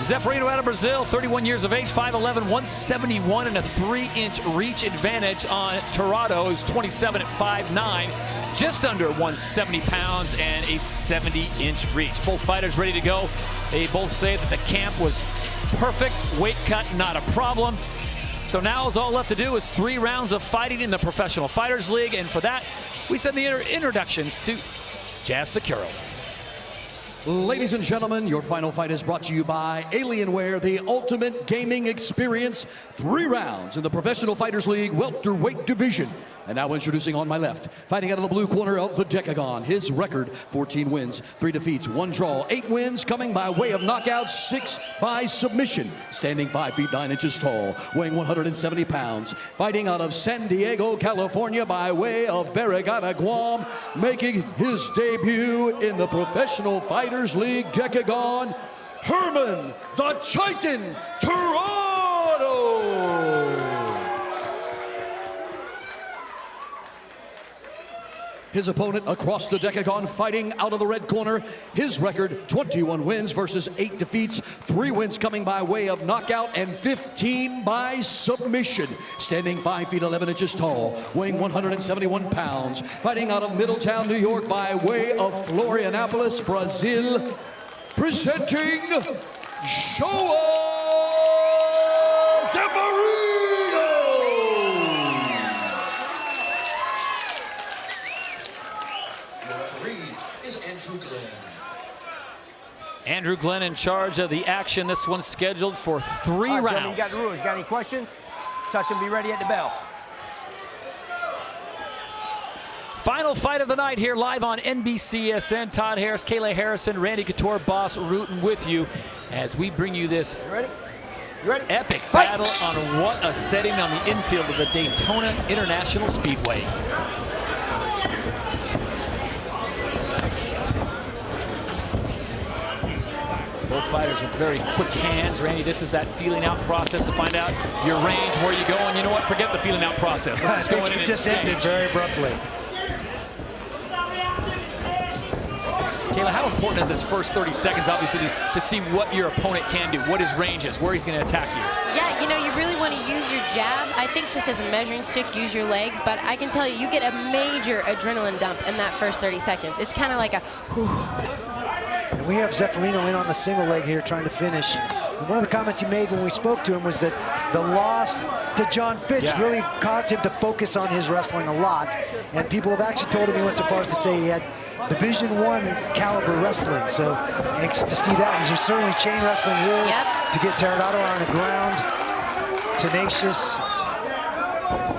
Zeferino out of Brazil, 31 years of age, 5'11", 171, and a 3-inch reach advantage on Terrado, who's 27 at 5'9", just under 170 pounds and a 70-inch reach. Both fighters ready to go. They both say that the camp was perfect, weight cut not a problem. So now all left to do is 3 rounds of fighting in the Professional Fighters League, and for that, we send the introductions to Jazz Securo. Ladies and gentlemen, your final fight is brought to you by Alienware, the ultimate gaming experience. 3 rounds in the Professional Fighters League welterweight division. And now introducing on my left, fighting out of the blue corner of the Decagon. His record, 14 wins, 3 defeats, 1 draw, 8 wins coming by way of knockout, 6 by submission. Standing 5 feet 9 inches tall, weighing 170 pounds. Fighting out of San Diego, California by way of Barragana, Guam. Making his debut in the Professional Fighters League Decagon, Herman the Titan Terrado. His opponent across the Decagon, fighting out of the red corner. His record, 21 wins versus 8 defeats. 3 wins coming by way of knockout and 15 by submission. Standing 5 feet 11 inches tall, weighing 171 pounds. Fighting out of Middletown, New York by way of Florianopolis, Brazil. Presenting João Zeferino. Andrew Glenn in charge of the action. This one's scheduled for 3 rounds. Gentlemen, you got the rules. Got any questions? Touch and be ready at the bell. Final fight of the night here live on NBCSN. Todd Harris, Kayla Harrison, Randy Couture, Boss rooting with you as we bring you this epic battle on what a setting on the infield of the Daytona International Speedway. Both fighters with very quick hands. Randy, this is that feeling out process to find out your range, where you go, and you know what? Forget the feeling out process. Let's just go in and just ended very abruptly. Kayla, how important is this first 30 seconds, obviously, to see what your opponent can do, what his range is, where he's going to attack you? Yeah, you know, you really want to use your jab. I think just as a measuring stick, use your legs. But I can tell you, you get a major adrenaline dump in that first 30 seconds. It's kind of like a whew. And we have Zeferino in on the single leg here trying to finish. And one of the comments he made when we spoke to him was that the loss to John Fitch really caused him to focus on his wrestling a lot. And people have actually told him, he went so far as to say he had Division I caliber wrestling. So anxious to see that. And there's certainly chain wrestling here to get Terrado on the ground. Tenacious,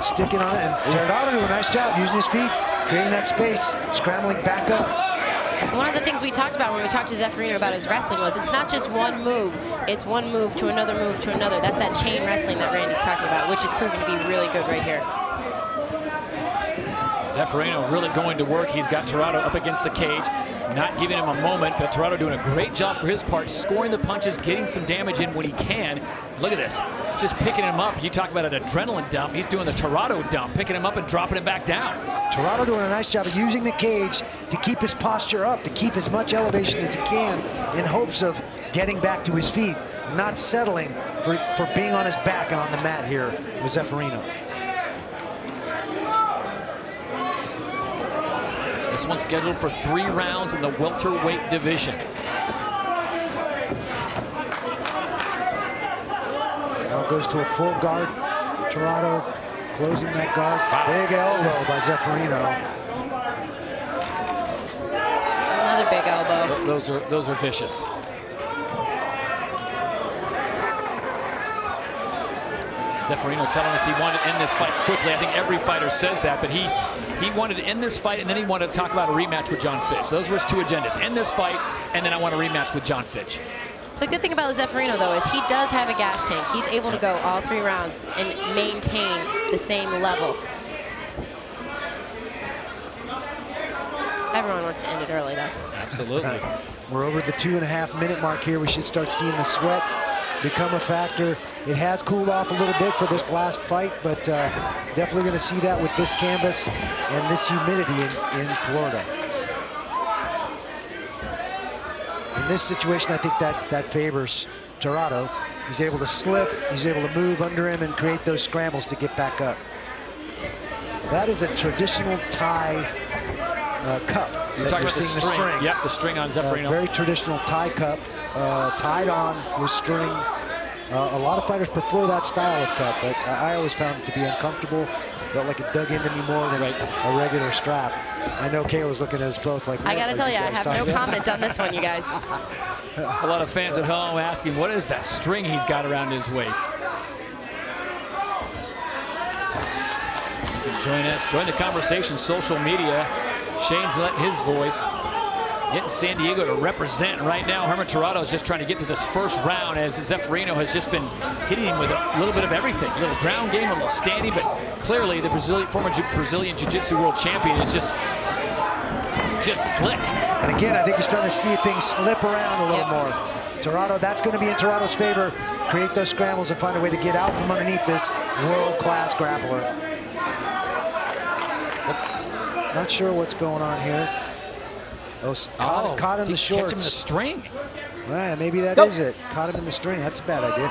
sticking on it. And Terrado doing a nice job using his feet, creating that space, scrambling back up. One of the things we talked about when we talked to Zeferino about his wrestling was it's not just one move, it's one move to another move to another. That's that chain wrestling that Randy's talking about, which is proving to be really good right here. Zeferino really going to work. He's got Terrado up against the cage, not giving him a moment, but Terrado doing a great job for his part, scoring the punches, getting some damage in when he can. Look at this, just picking him up. You talk about an adrenaline dump. He's doing the Terrado dump, picking him up and dropping him back down. Terrado doing a nice job of using the cage to keep his posture up, to keep as much elevation as he can in hopes of getting back to his feet, not settling for being on his back and on the mat here with Zeferino. This one's scheduled for 3 rounds in the welterweight division. Now goes to a full guard. Terrado closing that guard. Big elbow by Zeferino. Another big elbow. Those are vicious. Zeferino telling us he wanted to end this fight quickly. I think every fighter says that, but he wanted to end this fight, and then he wanted to talk about a rematch with John Fitch. Those were his 2 agendas: end this fight, and then I want a rematch with John Fitch. The good thing about Zeferino, though, is he does have a gas tank. He's able to go all 3 rounds and maintain the same level. Everyone wants to end it early, though. Absolutely. We're over the 2.5 minute mark here. We should start seeing the sweat become a factor. It has cooled off a little bit for this last fight, but definitely going to see that with this canvas and this humidity in Florida. In this situation, I think that favors Terrado. He's able to slip, he's able to move under him and create those scrambles to get back up. That is a traditional Thai cup. You're talking about the string. Yep, the string on Zeferino. Very traditional Thai cup, tied on with string. A lot of fighters prefer that style of cup, but I always found it to be uncomfortable. Felt like it dug into me more than a regular strap. I know Kayla's looking at us both like, I gotta tell you, I have no comment on this one, you guys. A lot of fans at home asking, what is that string he's got around his waist? Join us, join the conversation, social media. Shane's letting his voice. Getting San Diego to represent right now. Herman Terrado is just trying to get to this first round as Zeferino has just been hitting him with a little bit of everything. A little ground game, a little standing, but clearly the former Brazilian Jiu-Jitsu world champion is just slick. And again, I think you're starting to see things slip around a little more. Terrado, that's going to be in Terrado's favor. Create those scrambles and find a way to get out from underneath this world-class grappler. Not sure what's going on here. Caught in the shorts. Catch him in the string. Well, maybe that is it. Caught him in the string. That's a bad idea.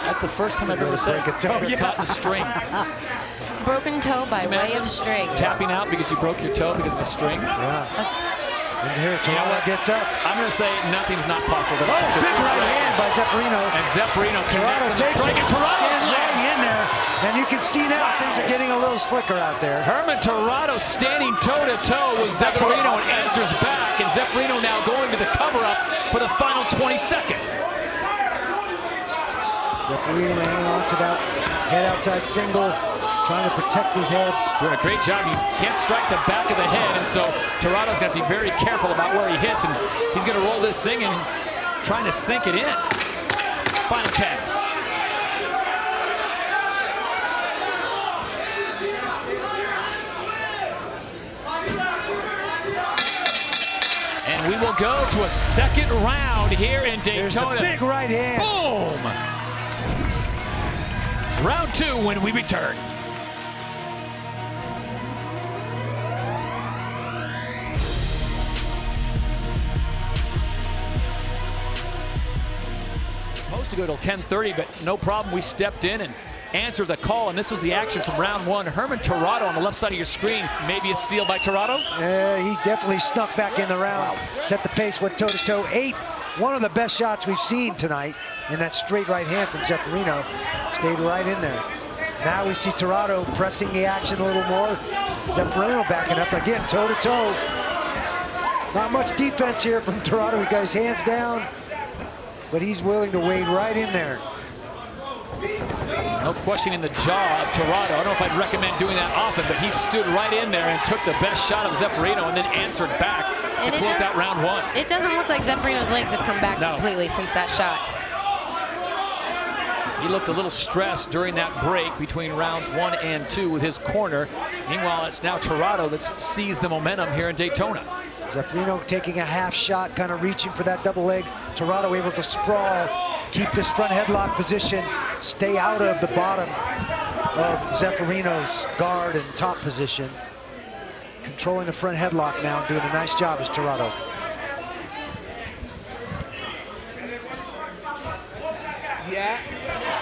That's the first time I've ever said break a toe. Caught in the string. Broken toe by way of string. Tapping out because you broke your toe because of the string. Yeah. And here, Terrado gets up. I'm going to say nothing's not possible. Big right hand by Zeferino. And Zeferino Terrado takes it. Stands right in there. And you can see now things are getting a little slicker out there. Herman Terrado standing toe-to-toe with Zeferino and answers back. And Zeferino now going to the cover-up for the final 20 seconds. Zeferino hanging on to that head outside single, trying to protect his head. Doing a great job. You can't strike the back of the head, and so Terrado's going to be very careful about where he hits, and he's going to roll this thing and trying to sink it in. Final 10. And we will go to a second round here in Daytona. There's the big right hand. Boom! Round 2 when we return. Supposed to go till 10:30, but no problem. We stepped in and answered the call, and this was the action from round 1. Herman Terrado on the left side of your screen. Maybe a steal by Terrado? He definitely snuck back in the round. Wow. Set the pace, went toe-to-toe. One of the best shots we've seen tonight, and that straight right hand from Zeferino stayed right in there. Now we see Terrado pressing the action a little more. Zeferino backing up again, toe-to-toe. Not much defense here from Terrado. He got his hands down, but he's willing to wade right in there. No questioning the jaw of Terrado. I don't know if I'd recommend doing that often, but he stood right in there and took the best shot of Zeferino and then answered back to close out round 1. It doesn't look like Zeferino's legs have come back completely since that shot. He looked a little stressed during that break between rounds 1 and 2 with his corner. Meanwhile, it's now Terrado that's seized the momentum here in Daytona. Zeferino taking a half shot, kind of reaching for that double leg. Terrado able to sprawl, keep this front headlock position, stay out of the bottom of Zeferino's guard and top position. Controlling the front headlock now, doing a nice job as Terrado. Yeah,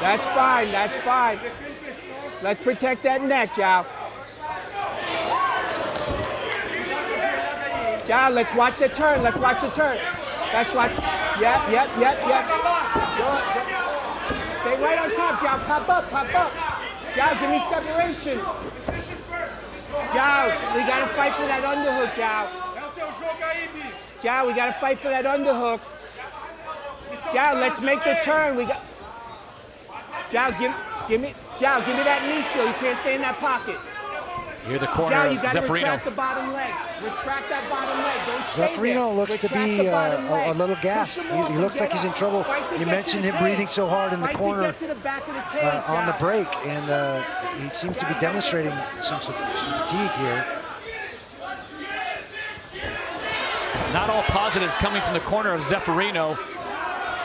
that's fine, that's fine. Let's protect that neck, João. João, let's watch the turn, let's watch the turn. Let's watch, yep. Stay right on top, João, pop up. João, give me separation. João, we gotta fight for that underhook, João. João, we gotta fight for that underhook. João, let's make the turn. João, give me that knee shield. You can't stay in that pocket. Here the corner João, of you gotta Zeferino. retract the bottom leg. Retract that bottom leg. Don't stay Zeferino there. looks to be a little gassed. He looks like he's in trouble. You mentioned him breathing so hard in the corner on the break, and he seems to be demonstrating some fatigue here. Not all positives coming from the corner of Zeferino.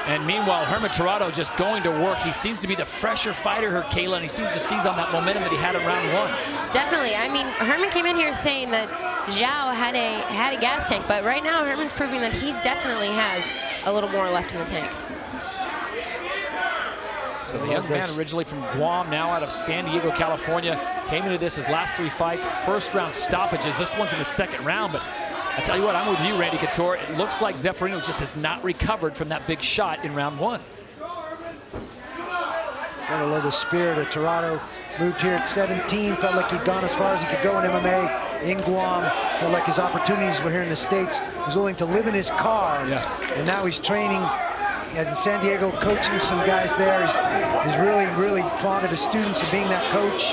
And meanwhile, Herman Terrado just going to work. He seems to be the fresher fighter here, Kayla, and he seems to seize on that momentum that he had in round 1. Definitely. I mean, Herman came in here saying that João had a gas tank, but right now Herman's proving that he definitely has a little more left in the tank. So the young man originally from Guam, now out of San Diego, California, came into this his last 3 fights, first round stoppages. This one's in the second round, but I tell you what, I'm with you, Randy Couture. It looks like Zeferino just has not recovered from that big shot in round 1. Gotta love the spirit of Terrado. Moved here at 17, felt like he'd gone as far as he could go in MMA in Guam. Felt like his opportunities were here in the States. He was willing to live in his car, and now he's training in San Diego, coaching some guys there. He's really, really fond of his students and being that coach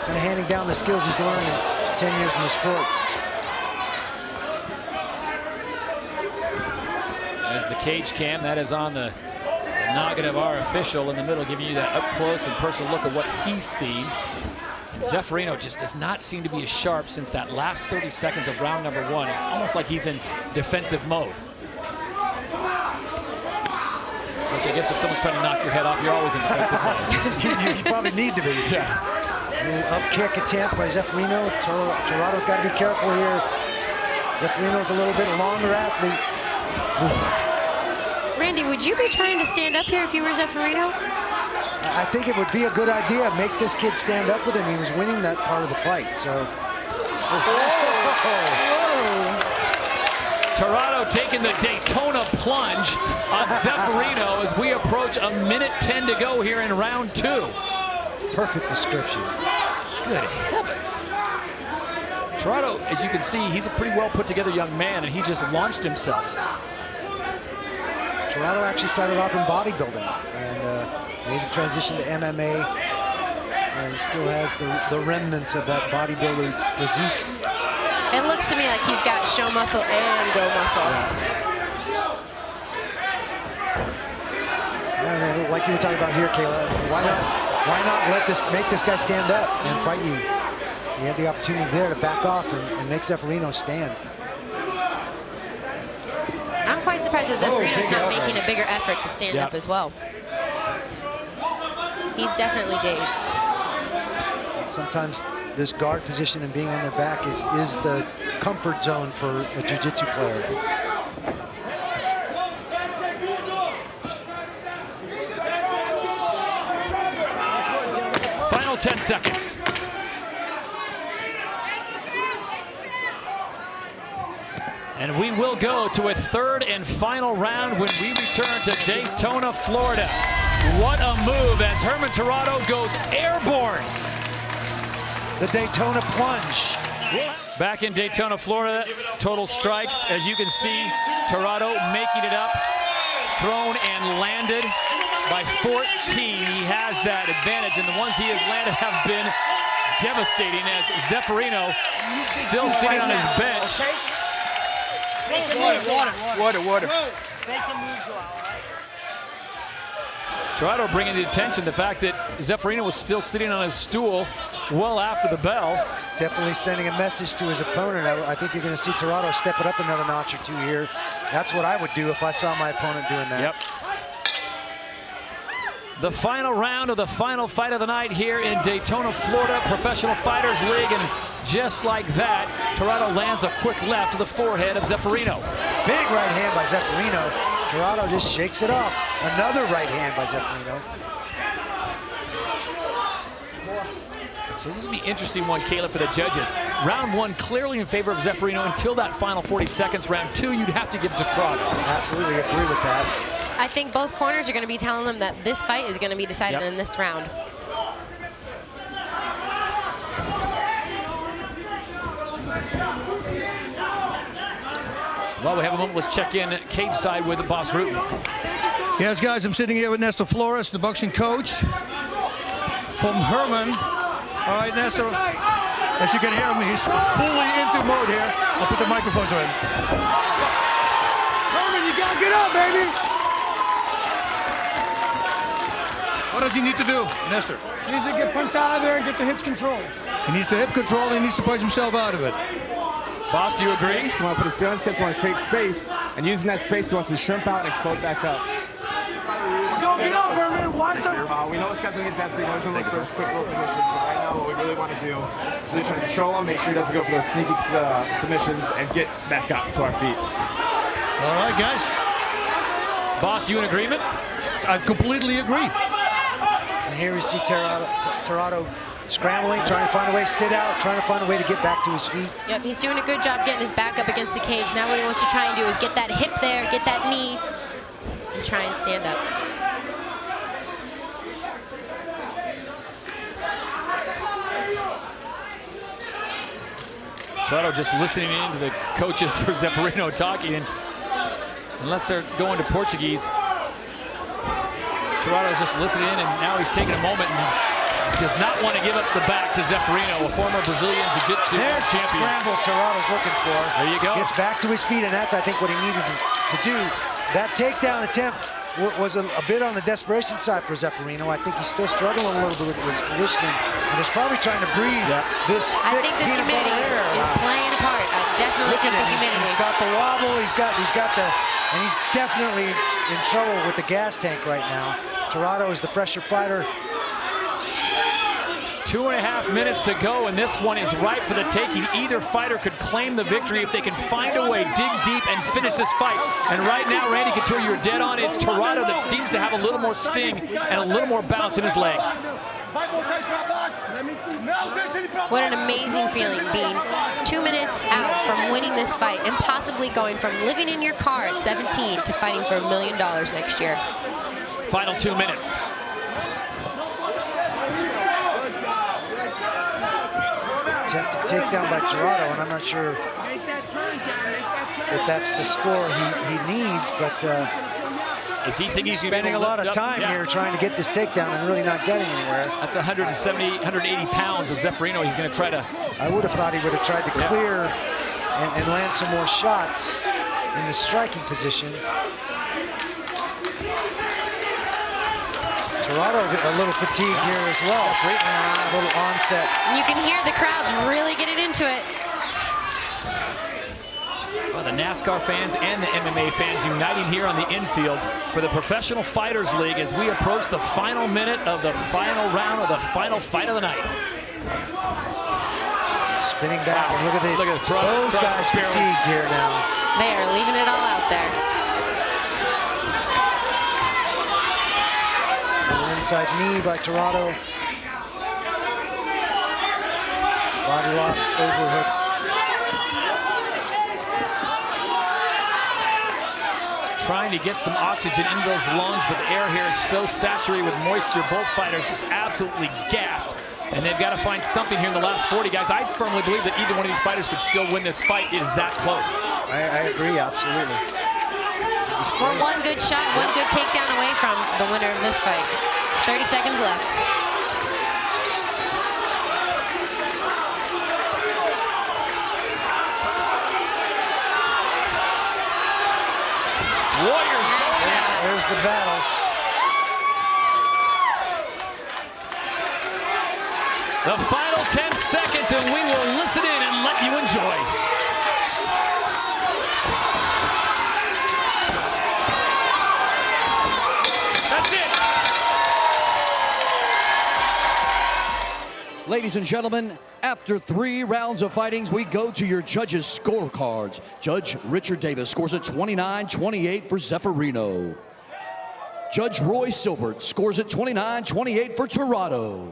and handing down the skills he's learned in 10 years in the sport. As the cage cam, that is on the noggin of our official in the middle, giving you that up close and personal look at what he's seen. And Zeferino just does not seem to be as sharp since that last 30 seconds of round number 1. It's almost like he's in defensive mode. Which I guess if someone's trying to knock your head off, you're always in defensive mode. You probably need to be. Yeah. A little up kick attempt by Zeferino. Terrado's got to be careful here. Zeferino's a little bit longer athlete. Randy, would you be trying to stand up here if you were Zeferino? I think it would be a good idea. Make this kid stand up with him. He was winning that part of the fight, so. Terrado taking the Daytona plunge on Zeferino as we approach 1:10 to go here in round 2. Perfect description. Good heavens. Terrado, as you can see, he's a pretty well put together young man, and he just launched himself. Terrado actually started off in bodybuilding and made the transition to MMA. And he still has the remnants of that bodybuilder physique. It looks to me like he's got show muscle and go muscle. And like you were talking about here, Kayla, why not make this guy stand up and fight you? He had the opportunity there to back off and make Zeferino stand. I'm quite surprised that Zeferino's not making a bigger effort to stand up as well. He's definitely dazed. Sometimes this guard position and being on their back is the comfort zone for a jiu-jitsu player. Final 10 seconds. And we will go to a third and final round when we return to Daytona, Florida. What a move as Herman Terrado goes airborne. The Daytona plunge. Back in Daytona, Florida, total strikes. As you can see, Terrado making it up, thrown and landed by 14. He has that advantage, and the ones he has landed have been devastating as Zeferino still sitting on his bench. Water. Terrado bringing to attention the fact that Zeferino was still sitting on his stool well after the bell. Definitely sending a message to his opponent. I think you're going to see Terrado step it up another notch or two here. That's what I would do if I saw my opponent doing that. Yep. The final round of the final fight of the night here in Daytona, Florida, Professional Fighters League, and just like that, Terrado lands a quick left to the forehead of Zeferino. Big right hand by Zeferino. Terrado just shakes it off. Another right hand by Zeferino. So this is going to be an interesting one, Kayla, for the judges. Round 1 clearly in favor of Zeferino until that final 40 seconds. Round 2, you'd have to give it to Terrado. Absolutely agree with that. I think both corners are going to be telling them that this fight is going to be decided in this round. While we have a moment, let's check in cage side with Boss Rutten. Yes, guys, I'm sitting here with Nestor Flores, the boxing coach from Herman. All right, Nestor, as you can hear him, he's fully into mode here. I'll put the microphone to him. Herman, you gotta get up, baby. What does he need to do, Nestor? He needs to get punched out of there and get the hips controlled. He needs the hip control, and he needs to punch himself out of it. Boss, do you agree? He wants to put his feelings tips, want to create space, and using that space, he wants to shrimp out and explode back up. Go get up, Herman. Watch him. We know this guy's going to get desperate. He knows he's going to look for his quick little submissions. But right now, what we really want to do is really try to control him, make sure he doesn't go for those sneaky submissions, and get back up to our feet. All right, guys. Boss, you in agreement? I completely agree. And here we see Terrado scrambling, trying to find a way to sit out, trying to find a way to get back to his feet. Yep, he's doing a good job getting his back up against the cage. Now what he wants to try and do is get that hip there, get that knee, and try and stand up. Terrado just listening in to the coaches for Zeferino talking, and unless they're going to Portuguese, Terrado's just listening in, and now he's taking a moment and he does not want to give up the back to Zeferino, a former Brazilian Jiu-Jitsu There's the champion. scramble Terrado's looking for. There you go. Gets back to his feet, and that's, I think, what he needed to do. That takedown attempt was a bit on the desperation side for Zeferino. I think he's still struggling a little bit with his conditioning, and he's probably trying to breathe this I think this humidity is playing a part. I definitely think the humidity. He's got the wobble, he's got the, and he's definitely in trouble with the gas tank right now. Terrado is the pressure fighter. 2.5 minutes to go, and this one is ripe for the taking. Either fighter could claim the victory if they can find a way, dig deep, and finish this fight. And right now, Randy Couture, you're dead on. It's Terrado that seems to have a little more sting and a little more bounce in his legs. What an amazing feeling being 2 minutes out from winning this fight and possibly going from living in your car at 17 to fighting for $1 million next year. Final 2 minutes. Attempted takedown by Terrado, and I'm not sure if that's the score he needs, but Is he thinking he's spending a lot of time here trying to get this takedown and really not getting anywhere. That's 170, 180 pounds of Zeferino. He's going to try to... I would have thought he would have tried to clear and land some more shots in the striking position. Terrado a little fatigued here as well. A little onset. And you can hear the crowds really getting into it. Well, the NASCAR fans and the MMA fans uniting here on the infield for the Professional Fighters League as we approach the final minute of the final round of the final fight of the night. Spinning back, and look at those guys fatigued here now. They are leaving it all out there. Inside knee by Terrado. Body lock, overhook. Trying to get some oxygen into those lungs, but the air here is so saturated with moisture. Both fighters just absolutely gassed. And they've got to find something here in the last 40, guys. I firmly believe that either one of these fighters could still win this fight. It is that close. I agree, absolutely. We're one good shot, one good takedown away from the winner of this fight. 30 seconds left. Warriors. Nice. There's the battle. The final 10 seconds, and we will listen in and let you enjoy. That's it. Ladies and gentlemen, after 3 rounds of fightings, we go to your judges' scorecards. Judge Richard Davis scores at 29-28 for Zeferino. Judge Roy Silbert scores at 29-28 for Terrado.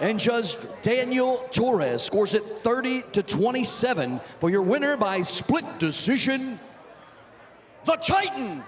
And Judge Daniel Torres scores at 30-27 for your winner by split decision, the Titan,